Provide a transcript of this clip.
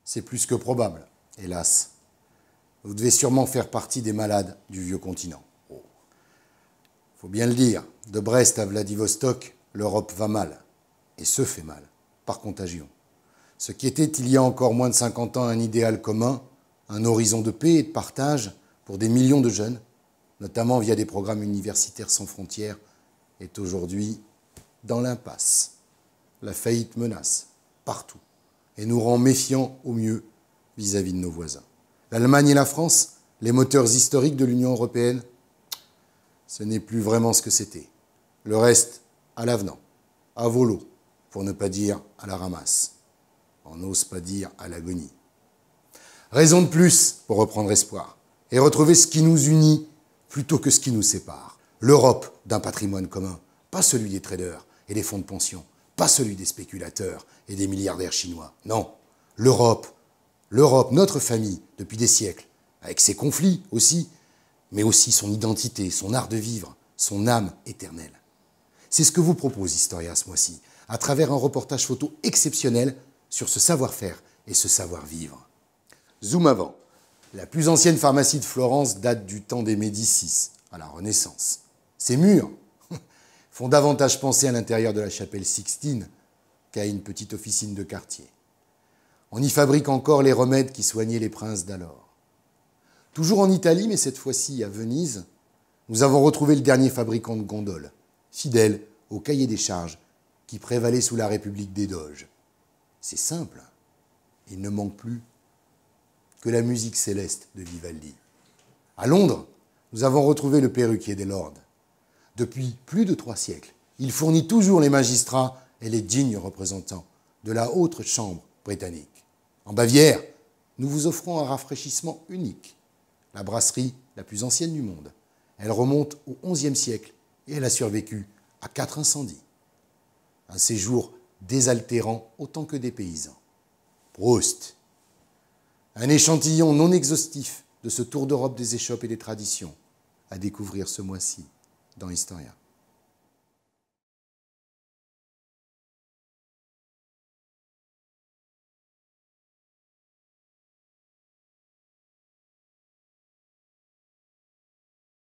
C'est plus que probable, hélas. Vous devez sûrement faire partie des malades du vieux continent. Oh. Faut bien le dire, de Brest à Vladivostok, l'Europe va mal. Et se fait mal, par contagion. Ce qui était, il y a encore moins de 50 ans, un idéal commun, un horizon de paix et de partage pour des millions de jeunes, notamment via des programmes universitaires sans frontières, est aujourd'hui dans l'impasse. La faillite menace, partout, et nous rend méfiants au mieux vis-à-vis de nos voisins. L'Allemagne et la France, les moteurs historiques de l'Union européenne, ce n'est plus vraiment ce que c'était. Le reste, à l'avenant, à volo, pour ne pas dire à la ramasse. On n'ose pas dire à l'agonie. Raison de plus pour reprendre espoir et retrouver ce qui nous unit plutôt que ce qui nous sépare. L'Europe d'un patrimoine commun, pas celui des traders et des fonds de pension, pas celui des spéculateurs et des milliardaires chinois. Non, l'Europe, notre famille, depuis des siècles, avec ses conflits aussi, mais aussi son identité, son art de vivre, son âme éternelle. C'est ce que vous propose Historia ce mois-ci, à travers un reportage photo exceptionnel sur ce savoir-faire et ce savoir-vivre. Zoom avant. La plus ancienne pharmacie de Florence date du temps des Médicis, à la Renaissance. Ses murs font davantage penser à l'intérieur de la chapelle Sixtine qu'à une petite officine de quartier. On y fabrique encore les remèdes qui soignaient les princes d'alors. Toujours en Italie, mais cette fois-ci à Venise, nous avons retrouvé le dernier fabricant de gondoles, fidèle au cahier des charges qui prévalait sous la République des Doges. C'est simple, il ne manque plus que la musique céleste de Vivaldi. À Londres, nous avons retrouvé le perruquier des lords. Depuis plus de 3 siècles, il fournit toujours les magistrats et les dignes représentants de la haute chambre britannique. En Bavière, nous vous offrons un rafraîchissement unique, la brasserie la plus ancienne du monde. Elle remonte au XIe siècle et elle a survécu à 4 incendies. Un séjour désaltérant autant que des paysans. Proust. Un échantillon non exhaustif de ce tour d'Europe des échoppes et des traditions à découvrir ce mois-ci dans Historia.